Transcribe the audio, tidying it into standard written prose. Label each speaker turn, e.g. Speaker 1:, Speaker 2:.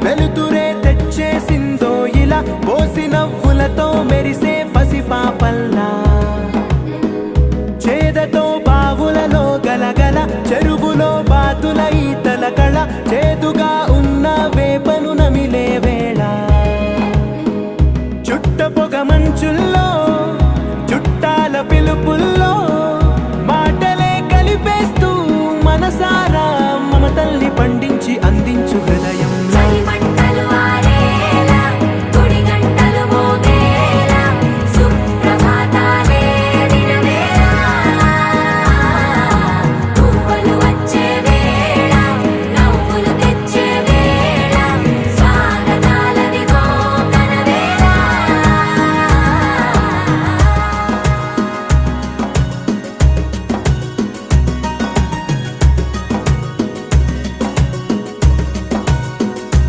Speaker 1: వెలుతురే తెచ్చేసిందో ఇలా పోసి నవ్వులతో మెరిసే పసిపాపల్లా చేదతో బావులలో గలగల చెరువులో బాతుల ఈతల కళ చేదుగా ఉన్న వేపను నమిలే వేళ చుట్ట పొగ మంచుల్లో చుట్టాల పిలుపుల్లో మాటలే కలిపేస్తూ మనసారా మమతల్ని పండించి అందించు హృదయ